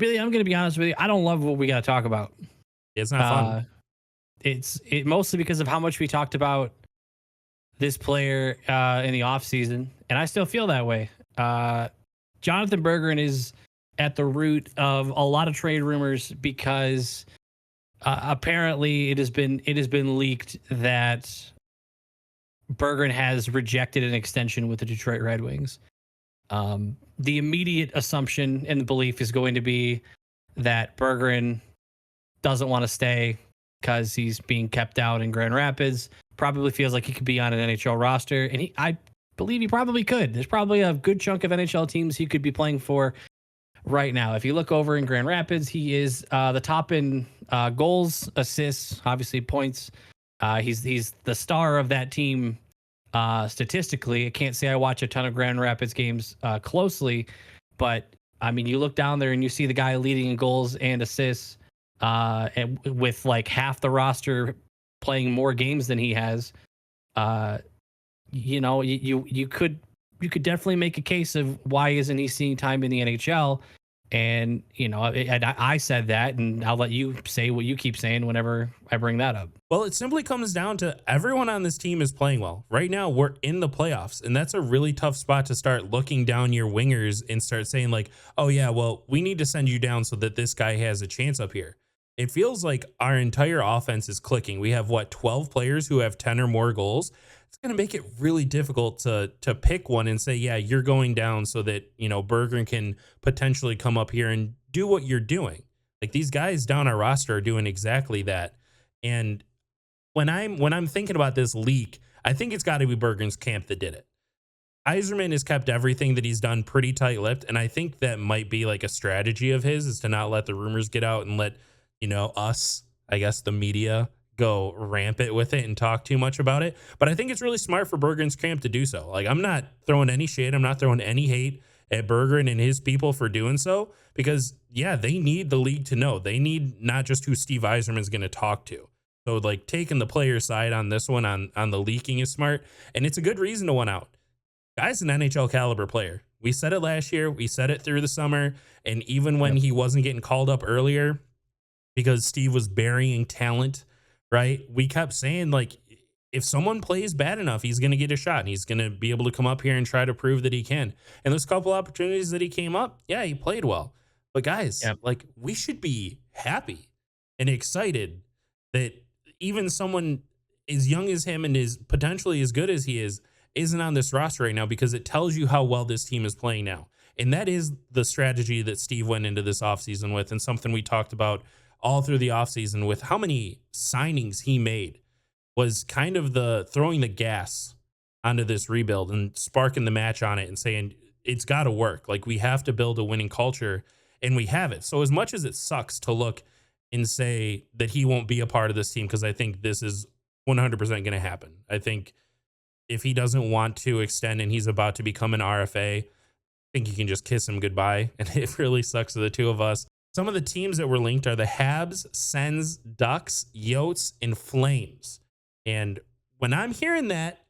Billy, I'm going to be honest with you. I don't love what we got to talk about. It's not fun. It mostly because of how much we talked about this player in the offseason, and I still feel that way. Jonathan Berggren is at the root of a lot of trade rumors because apparently it has been leaked that Berggren has rejected an extension with the Detroit Red Wings. The immediate assumption and the belief is going to be that Berggren doesn't want to stay because he's being kept out in Grand Rapids. Probably feels like he could be on an NHL roster, and I believe he probably could. There's probably a good chunk of NHL teams he could be playing for right now. If you look over in Grand Rapids, he is the top in goals, assists, obviously points. He's the star of that team statistically. I can't say I watch a ton of Grand Rapids games closely, but I mean, you look down there and you see the guy leading in goals and assists, and with like half the roster playing more games than he has. You could definitely make a case of why isn't he seeing time in the NHL. And I said that, and I'll let you say what you keep saying whenever I bring that up. Well, it simply comes down to everyone on this team is playing well. Right now, we're in the playoffs, and that's a really tough spot to start looking down your wingers and start saying like, oh yeah, well, we need to send you down so that this guy has a chance up here. It feels like our entire offense is clicking. We have 12 players who have 10 or more goals. It's going to make it really difficult to pick one and say, yeah, you're going down so that, Berggren can potentially come up here and do what you're doing. Like these guys down our roster are doing exactly that. And when I'm thinking about this leak, I think it's got to be Berggren's camp that did it. Yzerman has kept everything that he's done pretty tight-lipped, and I think that might be like a strategy of his, is to not let the rumors get out and let, us, I guess the media, go rampant with it and talk too much about it. But I think it's really smart for Berggren's camp to do so. Like, I'm not throwing any shade. I'm not throwing any hate at Berggren and his people for doing so, because yeah, they need the league to know. They need not just who Steve Yzerman's going to talk to. So like taking the player side on this one on the leaking is smart. And it's a good reason to want out. Guy's an NHL caliber player. We said it last year. We said it through the summer. And even when he wasn't getting called up earlier because Steve was burying talent, right? We kept saying, like, if someone plays bad enough, he's going to get a shot and he's going to be able to come up here and try to prove that he can. And those couple opportunities that he came up, yeah, he played well. But guys, like, we should be happy and excited that even someone as young as him and is potentially as good as he is isn't on this roster right now, because it tells you how well this team is playing now. And that is the strategy that Steve went into this offseason with, and something we talked about all through the offseason with how many signings he made, was kind of the throwing the gas onto this rebuild and sparking the match on it and saying, it's got to work. Like, we have to build a winning culture, and we have it. So as much as it sucks to look and say that he won't be a part of this team, because I think this is 100% going to happen. I think if he doesn't want to extend and he's about to become an RFA, I think you can just kiss him goodbye. And it really sucks to the two of us. Some of the teams that were linked are the Habs, Sens, Ducks, Yotes, and Flames. And when I'm hearing that,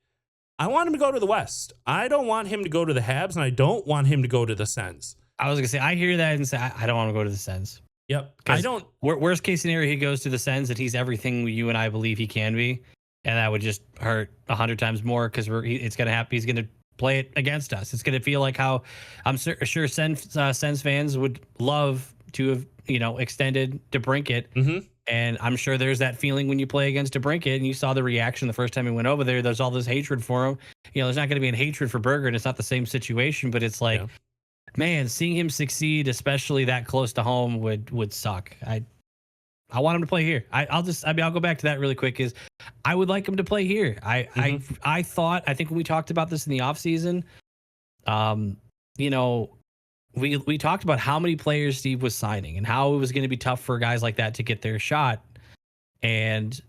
I want him to go to the West. I don't want him to go to the Habs, and I don't want him to go to the Sens. I was going to say, I hear that and say, I don't want to go to the Sens. Yep. I don't. Worst case scenario, he goes to the Sens and he's everything you and I believe he can be. And that would just hurt 100 times more, because it's going to happen. He's going to play it against us. It's going to feel like how I'm sure Sens fans would love to have, extended DeBrincat. Mm-hmm. And I'm sure there's that feeling when you play against DeBrincat and you saw the reaction the first time he went over there. There's all this hatred for him. There's not going to be any hatred for Berggren. It's not the same situation, but it's like, man, seeing him succeed, especially that close to home, would suck. I want him to play here. I'll go back to that really quick. Is I would like him to play here. I think when we talked about this in the offseason, we talked about how many players Steve was signing and how it was going to be tough for guys like that to get their shot. And,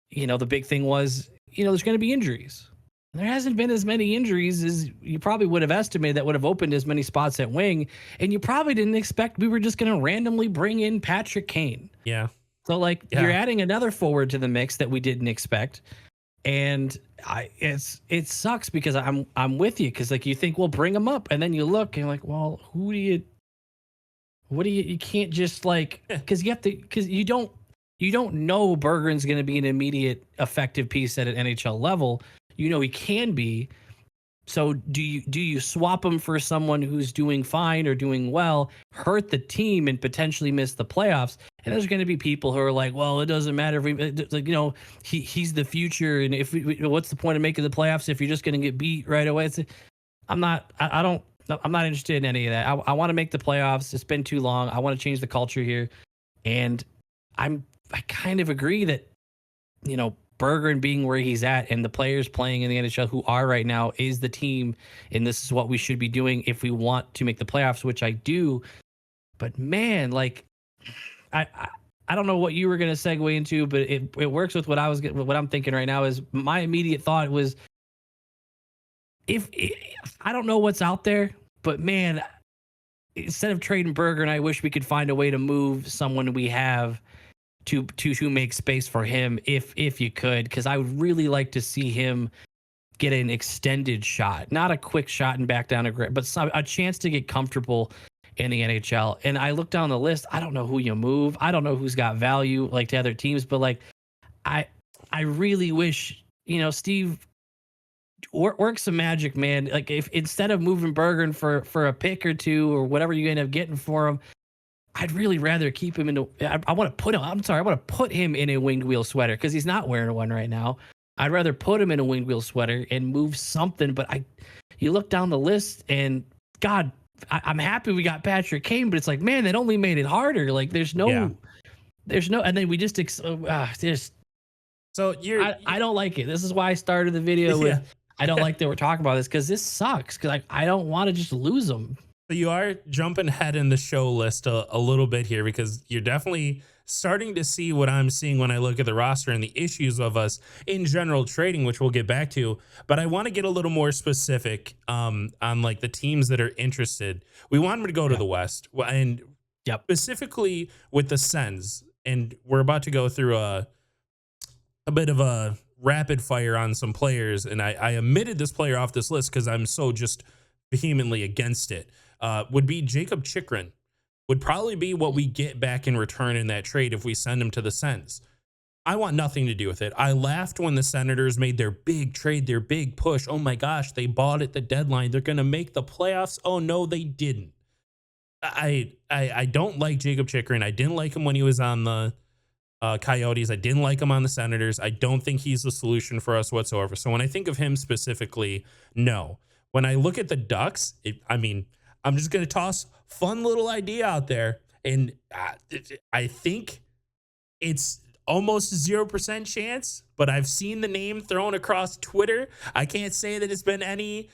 the big thing was, there's going to be injuries. There hasn't been as many injuries as you probably would have estimated that would have opened as many spots at wing. And you probably didn't expect we were just going to randomly bring in Patrick Kane. Yeah. So you're adding another forward to the mix that we didn't expect. And it sucks, because I'm with you, because you think, well, bring him up, and then you look and you're like, well, who What do you can't just like, because you have to, because you don't know Berggren's going to be an immediate effective piece at an NHL level. You know he can be. So do you swap him for someone who's doing fine or doing well, hurt the team and potentially miss the playoffs? And there's going to be people who are like, well, it doesn't matter if we, like, he's the future, and if what's the point of making the playoffs if you're just going to get beat right away? I'm not. I don't. I'm not interested in any of that. I want to make the playoffs. It's been too long. I want to change the culture here, and I kind of agree that Berggren being where he's at and the players playing in the NHL who are right now is the team, and this is what we should be doing if we want to make the playoffs, which I do. But man, like I don't know what you were going to segue into, but it works with what I'm thinking right now. Is my immediate thought was, if I don't know what's out there, but man, instead of trading Berggren, I wish we could find a way to move someone we have to make space for him, if you could, because I would really like to see him get an extended shot, not a quick shot and back down but a chance to get comfortable in the NHL. And I look down the list. I don't know who you move. I don't know who's got value like to other teams, but like I really wish Steve work some magic, man. Like if instead of moving Berggren for a pick or two or whatever you end up getting for him, I'd really rather keep him in I want to put him. I'm sorry. I want to put him in a winged wheel sweater because he's not wearing one right now. I'd rather put him in a winged wheel sweater and move something. But you look down the list and God, I'm happy we got Patrick Kane, but it's like, man, that only made it harder. Like there's no, and then we just So I don't like it. This is why I started the video with, I don't like that we're talking about this because this sucks. Because I don't want to just lose them. So you are jumping ahead in the show list a little bit here because you're definitely starting to see what I'm seeing when I look at the roster and the issues of us in general trading, which we'll get back to. But I want to get a little more specific on like the teams that are interested. We want them to go to the West, and specifically with the Sens. And we're about to go through a bit of a rapid fire on some players, and I omitted this player off this list because I'm so just vehemently against it. Would be Jacob Chychrun. Would probably be what we get back in return in that trade if we send him to the Sens. I want nothing to do with it. I laughed when the Senators made their big trade, their big push. Oh my gosh, they bought at the deadline. They're going to make the playoffs. Oh no, they didn't. I don't like Jacob Chychrun. I didn't like him when he was on the Coyotes. I didn't like him on the Senators. I don't think he's the solution for us whatsoever. So when I think of him specifically, no. When I look at the Ducks, I'm just going to toss fun little idea out there. And I think it's almost 0% chance, but I've seen the name thrown across Twitter. I can't say that it's been any,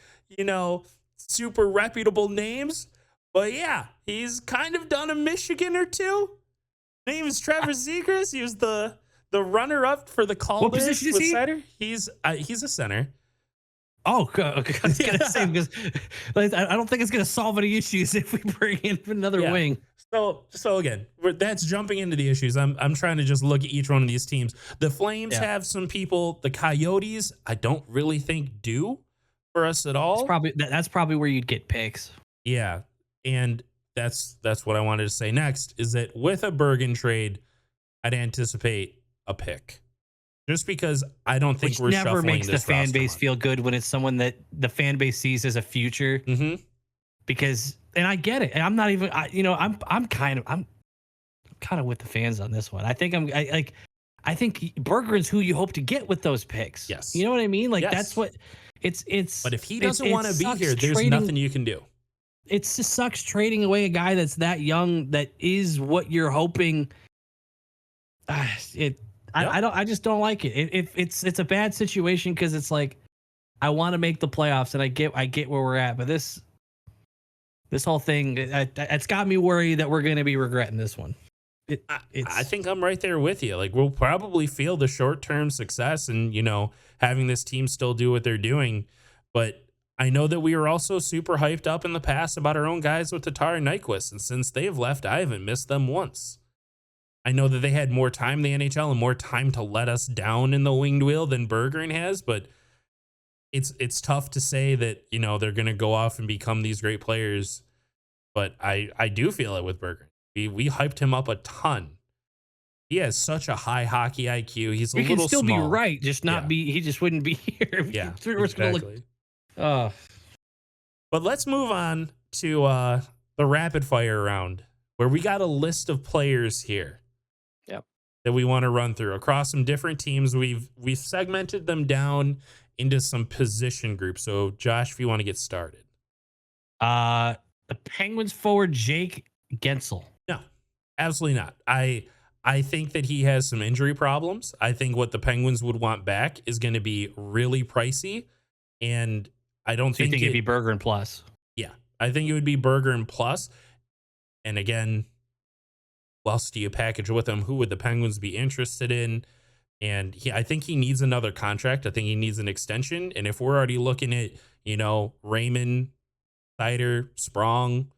super reputable names, but yeah, he's kind of done a Michigan or two. Name is Trevor Zegras. He was the runner-up for the Calder. What position is he? Center. He's a center. Oh, okay. I was gonna say, because I don't think it's gonna solve any issues if we bring in another wing. So again, that's jumping into the issues. I'm trying to just look at each one of these teams. The Flames have some people. The Coyotes, I don't really think do for us at all. That's probably where you'd get picks. Yeah, and that's what I wanted to say next. Is that with a Berggren trade, I'd anticipate a pick. Just because I don't think we're never shuffling makes the this fan roster base feel good when it's someone that the fan base sees as a future. Mm-hmm. Because, and I get it. And I'm not even, I'm kind of with the fans on this one. I think I think Berggren's who you hope to get with those picks. Yes. You know what I mean? Like that's what it's. But if he doesn't want to be here, there's nothing you can do. It just sucks trading away a guy that's that young. That is what you're hoping. I just don't like it. It's a bad situation because it's like I want to make the playoffs and I get where we're at, but this whole thing it's got me worried that we're going to be regretting this one. I think I'm right there with you. Like we'll probably feel the short-term success and having this team still do what they're doing, but I know that we were also super hyped up in the past about our own guys with Tatar and Nyquist, and since they've left, I haven't missed them once. I know that they had more time in the NHL and more time to let us down in the winged wheel than Berggren has, but it's tough to say that, they're going to go off and become these great players but I do feel it with Berggren. We hyped him up a ton. He has such a high hockey IQ. He's a We can little still be small. right, just not Yeah. be. He just wouldn't be here. Yeah, We're just gonna look. exactly. Oh, But let's move on to the rapid fire round, where we got a list of players here. Yep. That we want to run through across some different teams. We've segmented them down into some position groups. So Josh, if you want to get started. the Penguins forward Jake Gensel. No, absolutely not. I think that he has some injury problems. I think what the Penguins would want back is going to be really pricey, and I don't So you think it'd be Berggren plus? Yeah, I think it would be Berggren plus. And again, who else do you package with him? Who would the Penguins be interested in? And I think he needs another contract. I think he needs an extension. And if we're already looking at, Raymond, Sider, Sprong,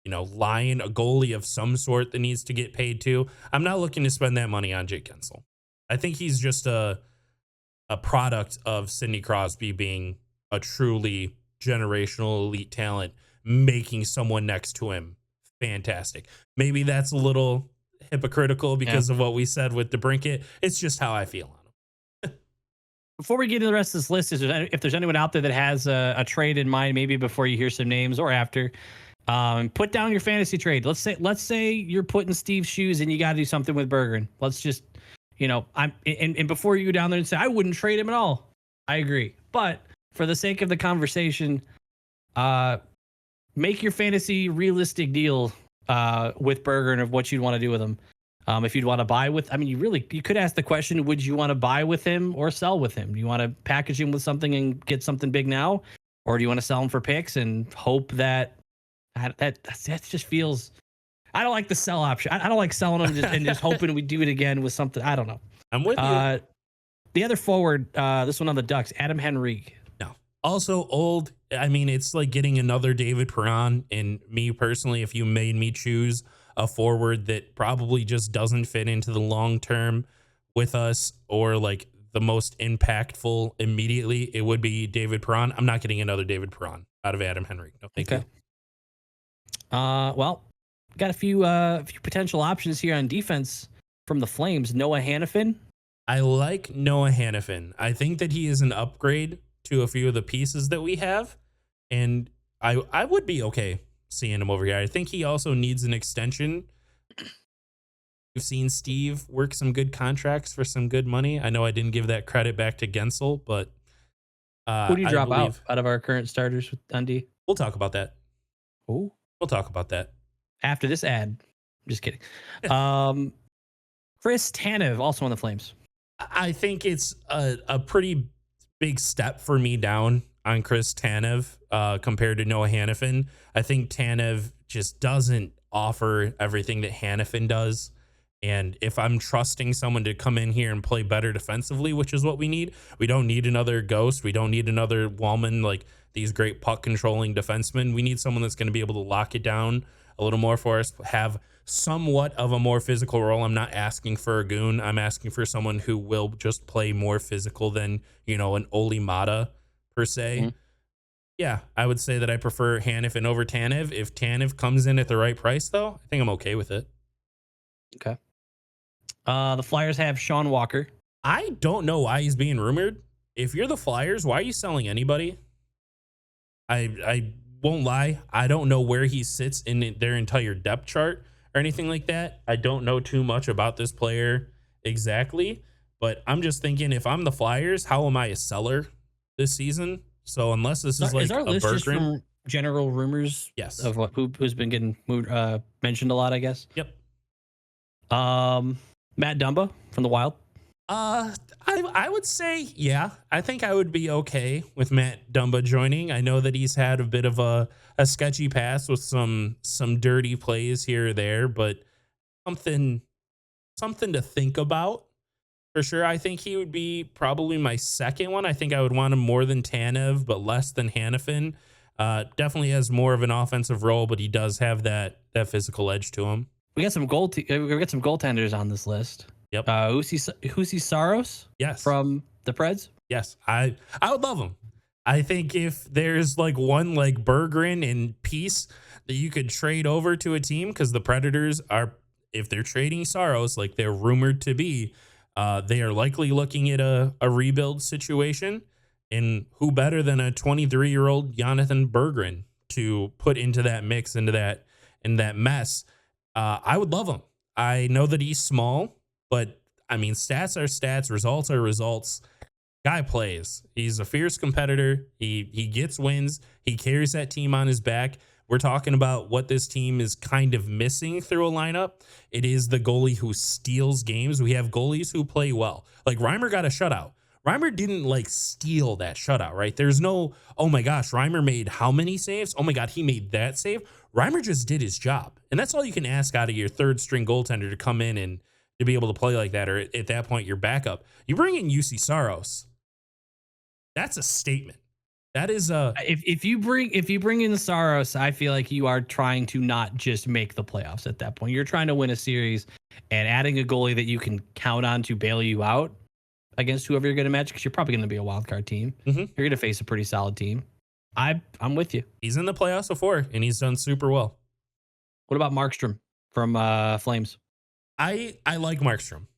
Lyon, a goalie of some sort that needs to get paid too, I'm not looking to spend that money on Jake Gensel. I think he's just a product of Sidney Crosby being a truly generational elite talent, making someone next to him fantastic. Maybe that's a little hypocritical because of what we said with DeBrincat. It's just how I feel on him. Before we get to the rest of this list, if there's anyone out there that has a trade in mind, maybe before you hear some names or after, put down your fantasy trade. Let's say you're putting Steve's shoes and you got to do something with Berggren. Let's just, and before you go down there and say, I wouldn't trade him at all. I agree. But for the sake of the conversation, make your fantasy realistic deal with Berggren of what you'd want to do with him. If you'd want to buy with, you could ask the question, would you want to buy with him or sell with him? Do you want to package him with something and get something big now? Or do you want to sell him for picks and hope that just feels, I don't like the sell option. I don't like selling him and just hoping we do it again with something. I don't know. I'm with you. The other forward, this one on the Ducks, Adam Henrique. No. Also old. It's like getting another David Perron. And me personally, if you made me choose a forward that probably just doesn't fit into the long term with us or like the most impactful immediately, it would be David Perron. I'm not getting another David Perron out of Adam Henrique. No, thank you. Well, got a few potential options here on defense from the Flames. Noah Hannafin. I like Noah Hannafin. I think that he is an upgrade to a few of the pieces that we have, and I would be okay seeing him over here. I think he also needs an extension. We've seen Steve work some good contracts for some good money. I know I didn't give that credit back to Gensel, but who do you drop out of our current starters with Dundee? We'll talk about that. Oh, we'll talk about that after this ad. I'm just kidding. Chris Tanev, also on the Flames. I think it's a pretty big step for me down on Chris Tanev compared to Noah Hannafin. I think Tanev just doesn't offer everything that Hannafin does. And if I'm trusting someone to come in here and play better defensively, which is what we need, we don't need another Ghost. We don't need another Wallman, like these great puck controlling defensemen. We need someone that's going to be able to lock it down a little more for us, have somewhat of a more physical role. I'm not asking for a goon. I'm asking for someone who will just play more physical than, an Oli Mata per se. Mm-hmm. Yeah, I would say that I prefer Hannafin over Tanev. If Tanev comes in at the right price, though, I think I'm okay with it. Okay. The Flyers have Sean Walker. I don't know why he's being rumored. If you're the Flyers, why are you selling anybody? I won't lie. I don't know where he sits in their entire depth chart or anything like that. I don't know too much about this player exactly, but I'm just thinking if I'm the Flyers, how am I a seller this season? So unless this is like our a list just Berggren, from general rumors, yes, of who's been getting mentioned a lot, I guess. Yep. Matt Dumba from the Wild. I would say, yeah, I think I would be okay with Matt Dumba joining. I know that he's had a bit of a sketchy past with some dirty plays here or there, but something to think about for sure. I think he would be probably my second one. I think I would want him more than Tanev, but less than Hannafin. Definitely has more of an offensive role, but he does have that physical edge to him. We got some goaltenders on this list. Yep. Husi Saros? Yes. From the Preds? Yes. I would love him. I think if there's like one like Berggren and Peace that you could trade over to a team, because the Predators are, if they're trading Saros like they're rumored to be, they are likely looking at a rebuild situation. And who better than a 23-year-old Jonathan Berggren to put into that mix, into that mess? I would love him. I know that he's small, but I mean, stats are stats, results are results. Guy plays. He's a fierce competitor. He gets wins. He carries that team on his back. We're talking about what this team is kind of missing through a lineup. It is the goalie who steals games. We have goalies who play well. Like Reimer got a shutout. Reimer didn't like steal that shutout, right? There's no, oh my gosh, Reimer made how many saves? Oh my God, he made that save. Reimer just did his job. And that's all you can ask out of your third string goaltender, to come in and to be able to play like that, or at that point, your backup. You bring in UC Saros. That's a statement. That is a, if you bring in Saros, I feel like you are trying to not just make the playoffs at that point. You're trying to win a series, and adding a goalie that you can count on to bail you out against whoever you're going to match, because you're probably going to be a wild card team. You're going to face a pretty solid team. I'm with you. He's in the playoffs before, and he's done super well. What about Markstrom from Flames? I like Markstrom.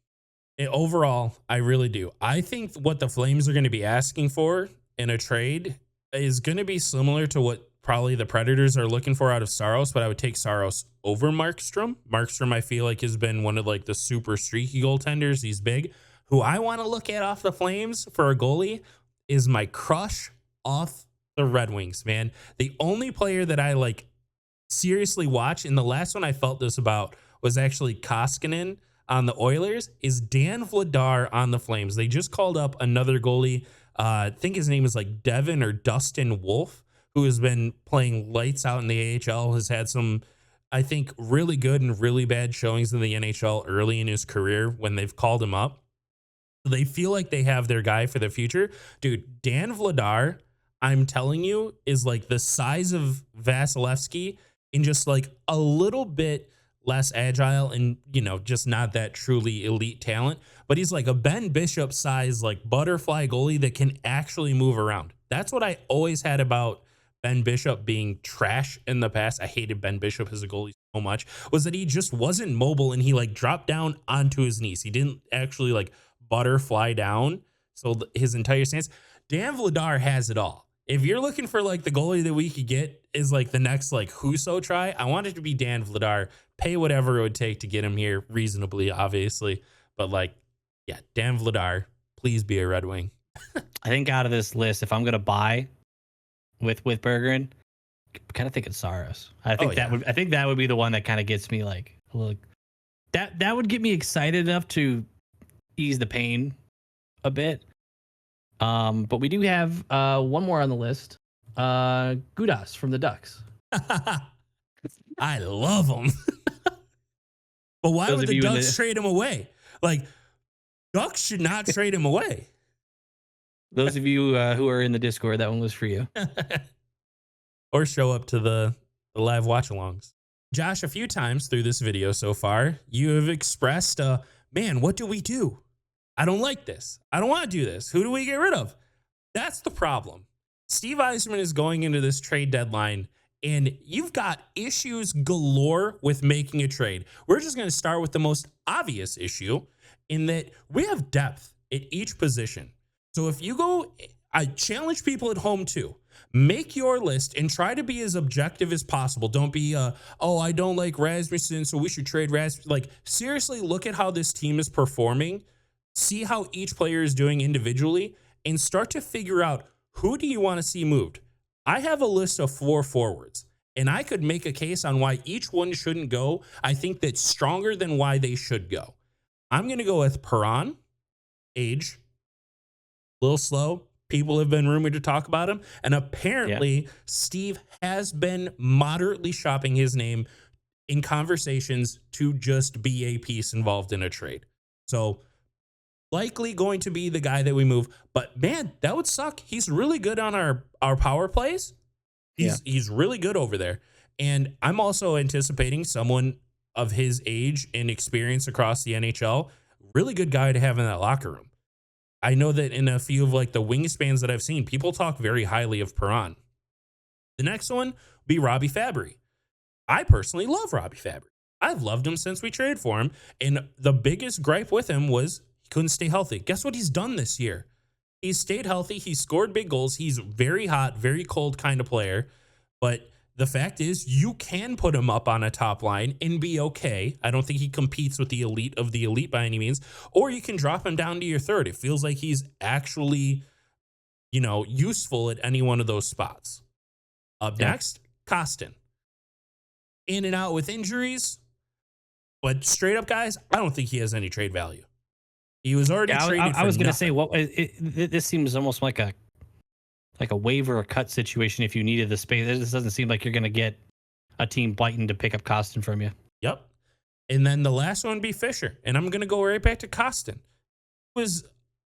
Overall, I really do. I think what the Flames are going to be asking for in a trade is going to be similar to what probably the Predators are looking for out of Saros, but I would take Saros over Markstrom. Markstrom, I feel like, has been one of like the super streaky goaltenders. He's big. Who I want to look at off the Flames for a goalie is my crush off the Red Wings, man. The only player that I like seriously watch, and the last one I felt this about was actually Koskinen on the Oilers, is Dan Vladar on the Flames. They just called up another goalie. I think his name is like Devin or Dustin Wolf, who has been playing lights out in the AHL, has had some, I think, really good and really bad showings in the NHL early in his career when they've called him up. They feel like they have their guy for the future. Dude, Dan Vladar, I'm telling you, is like the size of Vasilevsky and just like a little bit less agile and, you know, just not that truly elite talent. But he's like a Ben Bishop size, like butterfly goalie that can actually move around. That's what I always had about Ben Bishop being trash in the past. I hated Ben Bishop as a goalie so much, was that he just wasn't mobile, and he like dropped down onto his knees. He didn't actually like butterfly down. So his entire stance, Dan Vladar has it all. If you're looking for like the goalie that we could get is like the next like Husso try, I want it to be Dan Vladar. Pay whatever it would take to get him here reasonably, obviously. But like, yeah, Dan Vladar, please be a Red Wing. I think out of this list, if I'm going to buy with Berggren, kind of think it's Saros. I think that would be the one that kind of gets me like a little, that would get me excited enough to ease the pain a bit. But we do have one more on the list. Gudas from the Ducks. I love him. But why would the Ducks trade him away? Like, Ducks should not trade him away. Those of you who are in the Discord, that one was for you. Or show up to the live watch-alongs. Josh, a few times through this video so far, you have expressed, man, what do we do? I don't like this. I don't want to do this. Who do we get rid of? That's the problem. Steve Yzerman is going into this trade deadline, and you've got issues galore with making a trade. We're just going to start with the most obvious issue, in that we have depth at each position. So if you go, I challenge people at home too, make your list and try to be as objective as possible. Don't be, oh, I don't like Rasmussen, so we should trade Rasmussen. Like, seriously, look at how this team is performing. See how each player is doing individually, and start to figure out, who do you want to see moved? I have a list of 4 forwards, and I could make a case on why each one shouldn't go. I think that's stronger than why they should go. I'm going to go with Perron, age, a little slow. People have been rumored to talk about him, and apparently Steve has been moderately shopping his name in conversations to just be a piece involved in a trade. So likely going to be the guy that we move, but man, that would suck. He's really good on our power plays. He's really good over there. And I'm also anticipating someone of his age and experience across the NHL, really good guy to have in that locker room. I know that in a few of like the wingspans that I've seen, people talk very highly of Perron. The next one would be Robbie Fabry. I personally love Robbie Fabry. I've loved him since we traded for him. And the biggest gripe with him was he couldn't stay healthy. Guess what he's done this year? He's stayed healthy. He's scored big goals. He's very hot, very cold kind of player. But the fact is, you can put him up on a top line and be okay. I don't think he competes with the elite of the elite by any means. Or you can drop him down to your third. It feels like he's actually, useful at any one of those spots. Up next, Costin. In and out with injuries. But straight up, guys, I don't think he has any trade value. He was already traded. I was going to say, this seems almost like a waiver or cut situation. If you needed the space, this doesn't seem like you're going to get a team biting to pick up Costin from you. Yep. And then the last one would be Fisher, and I'm going to go right back to Costin. He was,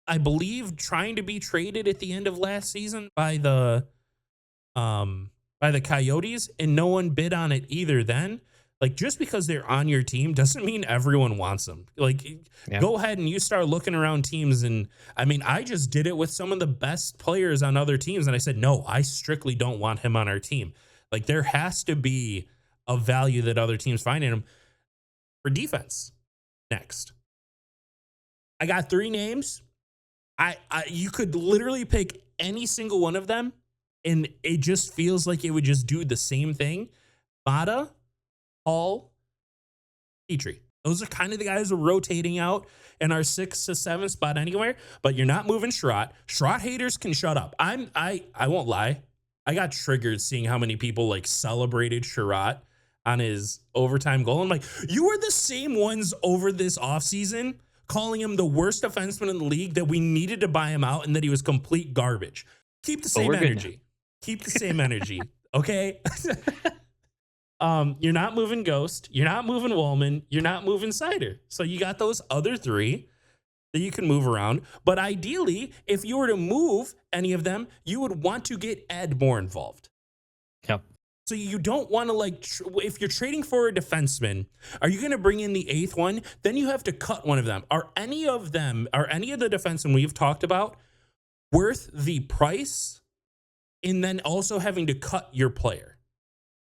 I believe, trying to be traded at the end of last season by the Coyotes, and no one bid on it either then. Like, just because they're on your team doesn't mean everyone wants them. Like, Go ahead and you start looking around teams. And I mean, I just did it with some of the best players on other teams. And I said, no, I strictly don't want him on our team. Like, there has to be a value that other teams find in him. For defense, next. I got 3 names. You could literally pick any single one of them, and it just feels like it would just do the same thing. Mata, Hall, Petrie. Those are kind of the guys who are rotating out in our 6 to 7 spot anywhere, but you're not moving Sherratt. Sherratt haters can shut up. I won't lie. I got triggered seeing how many people celebrated Sherratt on his overtime goal. I'm like, you were the same ones over this offseason calling him the worst defenseman in the league, that we needed to buy him out and that he was complete garbage. Keep the same energy. Keep the same energy. Okay. You're not moving Ghost. You're not moving Woolman. You're not moving Seider. So you got those other 3 that you can move around. But ideally, if you were to move any of them, you would want to get Ed more involved. Yep. So you don't want to if you're trading for a defenseman, are you going to bring in the 8th one? Then you have to cut one of them. Are any of the defensemen we've talked about worth the price? And then also having to cut your player?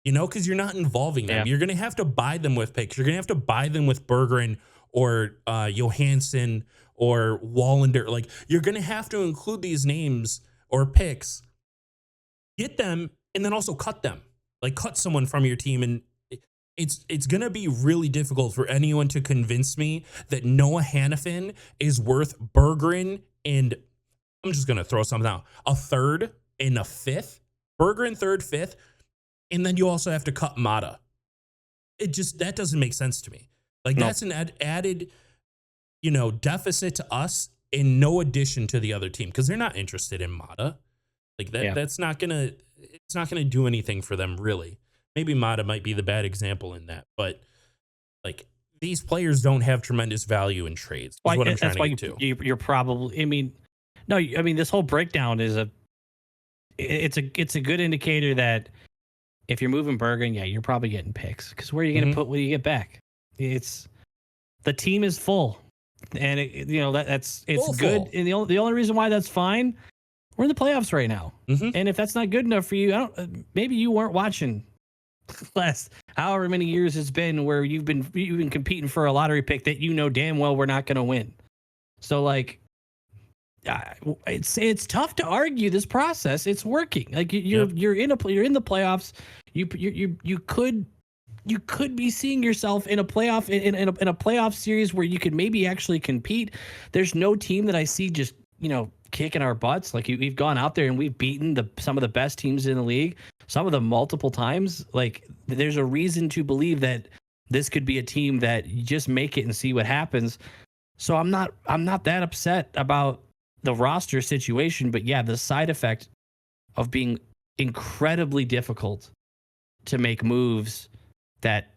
Because you're not involving them. Yeah. You're going to have to buy them with picks. You're going to have to buy them with Berggren or Johansson or Wallander. You're going to have to include these names or picks, get them, and then also cut them. Cut someone from your team. And it's going to be really difficult for anyone to convince me that Noah Hannafin is worth Berggren and I'm just going to throw something out. A 3rd and a 5th. Berggren 3rd, 5th. And then you also have to cut Mata. That doesn't make sense to me. That's an added, deficit to us and no addition to the other team, because they're not interested in Mata. That's not it's not gonna do anything for them, really. Maybe Mata might be the bad example in that, but these players don't have tremendous value in trades. Is what I'm trying to get to. You're probably. This whole breakdown is it's a good indicator that. If you're moving Berggren, you're probably getting picks, because where are you going to put what do you get back? The team is full, and it's full. Good. And the only reason why that's fine, we're in the playoffs right now, and if that's not good enough for you, maybe you weren't watching last however many years it's been where you've been competing for a lottery pick that damn well we're not going to win. So it's tough to argue this process. It's working. You're in the playoffs. You could be seeing yourself in a playoff in a playoff series where you could maybe actually compete. There's no team that I see just kicking our butts. We've gone out there and we've beaten some of the best teams in the league, some of them multiple times. There's a reason to believe that this could be a team that you just make it and see what happens. So I'm not that upset about the roster situation, but the side effect of being incredibly difficult to make moves that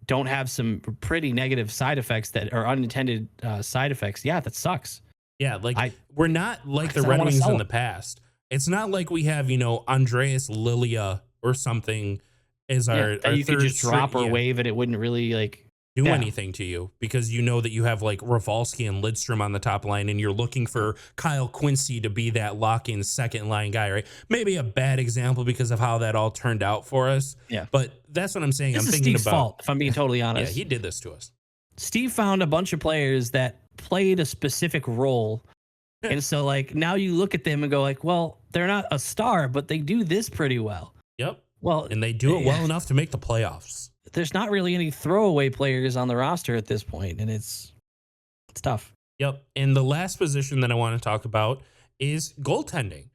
don't have some pretty negative side effects that are unintended side effects. That sucks. Yeah, we're not like the Red Wings in the past. It's not like we have, Andreas Lilia or something as our you could just drop or wave and it wouldn't really do Yeah. anything to you because you know that you have like Rafalski and Lidstrom on the top line and you're looking for Kyle Quincy to be that lock-in second line guy, right? Maybe a bad example because of how that all turned out for us. Yeah. But that's what I'm saying. This I'm is thinking Steve's about fault, if I'm being totally yeah, honest. he did this to us. Steve found a bunch of players that played a specific role. And so like now you look at them and go like, well, they're not a star, but they do this pretty well. Yep. Well, And they do it well enough to make the playoffs. there's not really any throwaway players on the roster at this point, and it's tough. Yep. And the last position that I want to talk about is goaltending.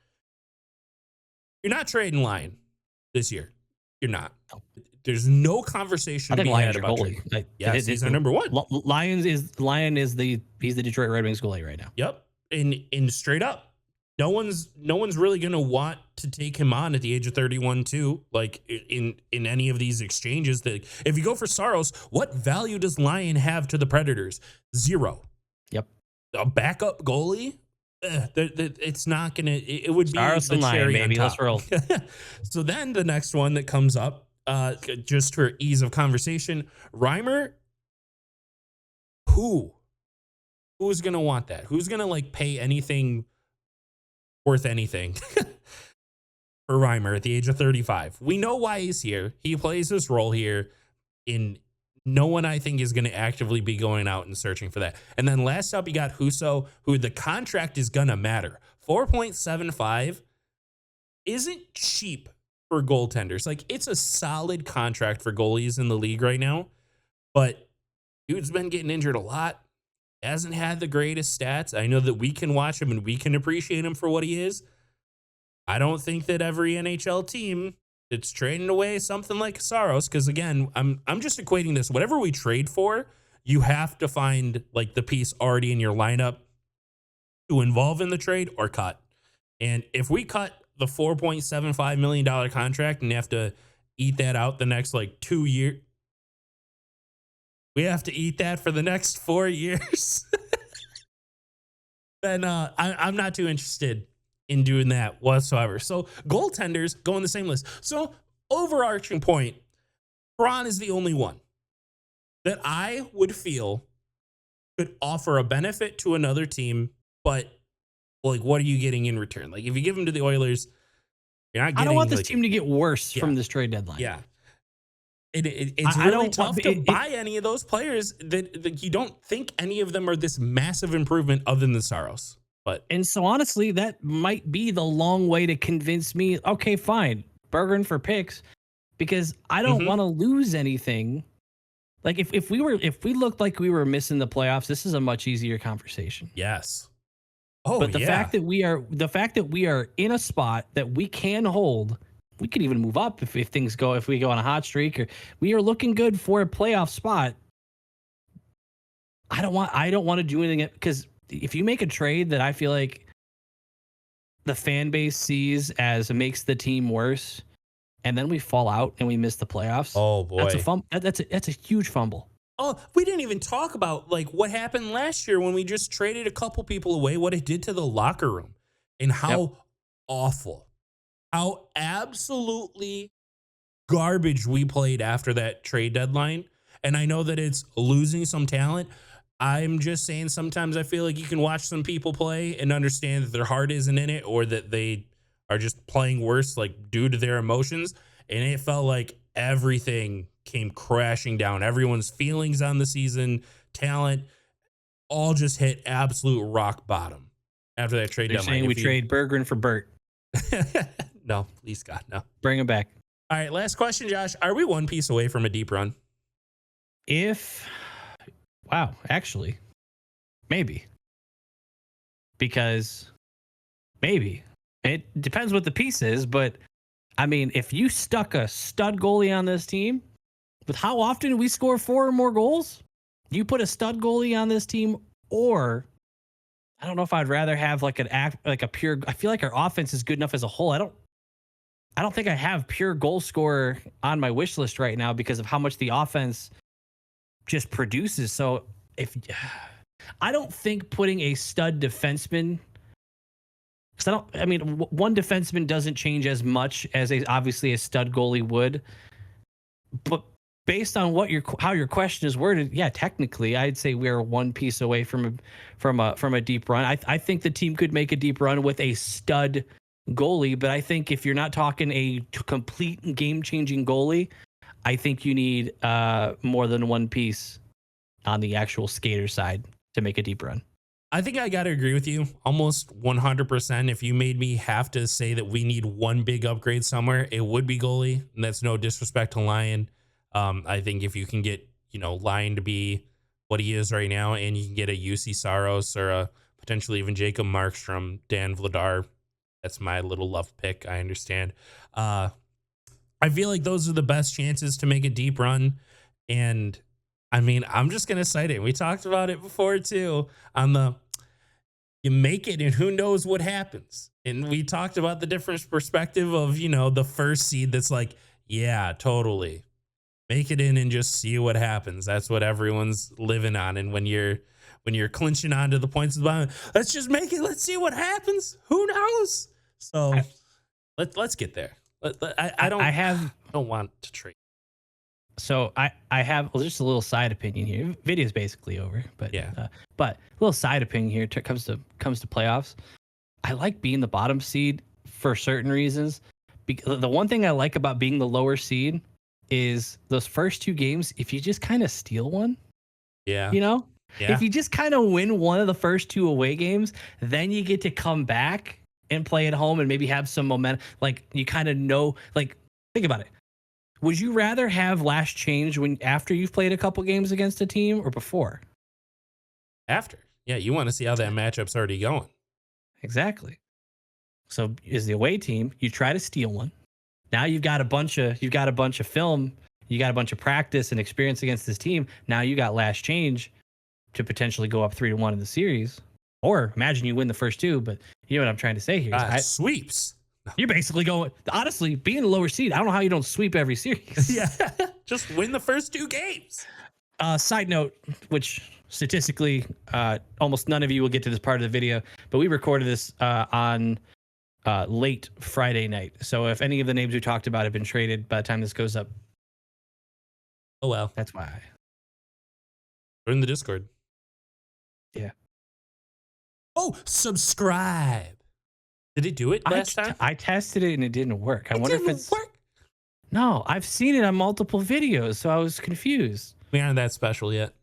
You're not trading Lyon this year. You're not. There's no conversation I to think be had Lyon's your about goalie. trading. Like, Yes, he's our number one. Lion is he's the Detroit Red Wings goalie right now. Yep. And straight up, no one's really gonna want to take him on at the age of 31 too. Like in any of these exchanges, that if you go for Saros, what value does Lyon have to the Predators? Zero. Yep. A backup goalie? It's not gonna. It would be Saros the and Lyon, cherry on baby. top. Let's roll. So then the next one that comes up, just for ease of conversation, Reimer. Who's gonna want that? Who's gonna like pay anything worth anything for Reimer at the age of 35? We know why he's here. He plays this role here. No one, I think, is going to actively be going out and searching for that. And then last up, you got Husso, who the contract is going to matter. 4.75 isn't cheap for goaltenders. Like, it's a solid contract for goalies in the league right now. But dude's been getting injured a lot. Hasn't had the greatest stats. I know that we can watch him and we can appreciate him for what he is. I don't think that every NHL team that's trading away something like Saros, because again, I'm just equating this. Whatever we trade for, you have to find like the piece already in your lineup to involve in the trade or cut. And if we cut the $4.75 million contract and have to eat that out the next like 2 years, we have to eat that for the next 4 years, then I'm not too interested in doing that whatsoever. So goaltenders go on the same list. So overarching point, Braun is the only one that I would feel could offer a benefit to another team, but like, what are you getting in return? Like, if you give him to the Oilers, you're not getting. I don't want this like, team to get worse from this trade deadline. Yeah. It's really tough to buy any of those players that you don't think any of them are this massive improvement other than Saros. And so honestly, that might be the long way to convince me, okay, fine, Berggren for picks, because I don't want to lose anything. Like if we looked like we were missing the playoffs, this is a much easier conversation. Yes. Oh, but the fact that we are in a spot that we can hold, we could even move up if we go on a hot streak, or we are looking good for a playoff spot. I don't want to do anything, because if you make a trade that I feel like the fan base sees as makes the team worse, and then we fall out and we miss the playoffs. Oh boy, that's a huge fumble. Oh, we didn't even talk about like what happened last year when we just traded a couple people away, what it did to the locker room and how awful, how absolutely garbage we played after that trade deadline. And I know that it's losing some talent. I'm just saying sometimes I feel like you can watch some people play and understand that their heart isn't in it, or that they are just playing worse, like due to their emotions. And it felt like everything came crashing down. Everyone's feelings on the season, talent, all just hit absolute rock bottom after that trade deadline. Saying we trade Berggren for Bert. No, please God, no. Bring him back. All right, last question, Josh. Are we one piece away from a deep run? Wow, actually, maybe. Because maybe. It depends what the piece is, but I mean, if you stuck a stud goalie on this team, with how often we score 4 or more goals, you put a stud goalie on this team, or I don't know if I'd rather have like a pure. I feel like our offense is good enough as a whole. I don't think I have pure goal scorer on my wish list right now because of how much the offense just produces. So I don't think putting a stud defenseman, because one defenseman doesn't change as much as obviously a stud goalie would, but based on what how your question is worded, yeah, technically, I'd say we're one piece away from a deep run. I think the team could make a deep run with a stud goalie, but I think if you're not talking a complete game changing goalie, I think you need more than one piece on the actual skater side to make a deep run. I think I got to agree with you almost 100%. If you made me have to say that we need one big upgrade somewhere, it would be goalie. And that's no disrespect to Lyon. I think if you can get, Lyon to be what he is right now, and you can get a UC Saros or a potentially even Jacob Markstrom, Dan Vladar, that's my little love pick. I understand. I feel like those are the best chances to make a deep run. And I mean, I'm just going to cite it. We talked about it before too on you make it and who knows what happens. And we talked about the different perspective of, the first seed that's like, yeah, totally. Make it in and just see what happens. That's what everyone's living on. And when you're clinching onto the points of the bottom, let's just make it. Let's see what happens. Who knows? So let's get there. I don't want to trade. So I have just a little side opinion here. Video's basically over, but yeah. But a little side opinion here comes to playoffs. I like being the bottom seed for certain reasons. Because the one thing I like about being the lower seed is those first two games. If you just kind of steal one, yeah, if you just kind of win one of the first two away games, then you get to come back and play at home and maybe have some momentum. Like you kind of know. Like think about it. Would you rather have last change after you've played a couple games against a team or before? After. Yeah, you want to see how that matchup's already going. Exactly. So is the away team, you try to steal one. Now you've got a bunch of film, you got a bunch of practice and experience against this team. Now you got last change to potentially go up 3-1 in the series. Or imagine you win the first two, but you know what I'm trying to say here. Sweeps. You're basically going, honestly, being a lower seed, I don't know how you don't sweep every series. Yeah, just win the first two games. Side note, which statistically, almost none of you will get to this part of the video, but we recorded this on late Friday night. So if any of the names we talked about have been traded by the time this goes up, oh well, that's why. We're in the Discord. Yeah. Oh, subscribe. Did it do it last time? I tested it and it didn't work. I wonder if it's work. No, I've seen it on multiple videos, so I was confused. We aren't that special yet.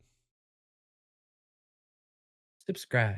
Subscribe.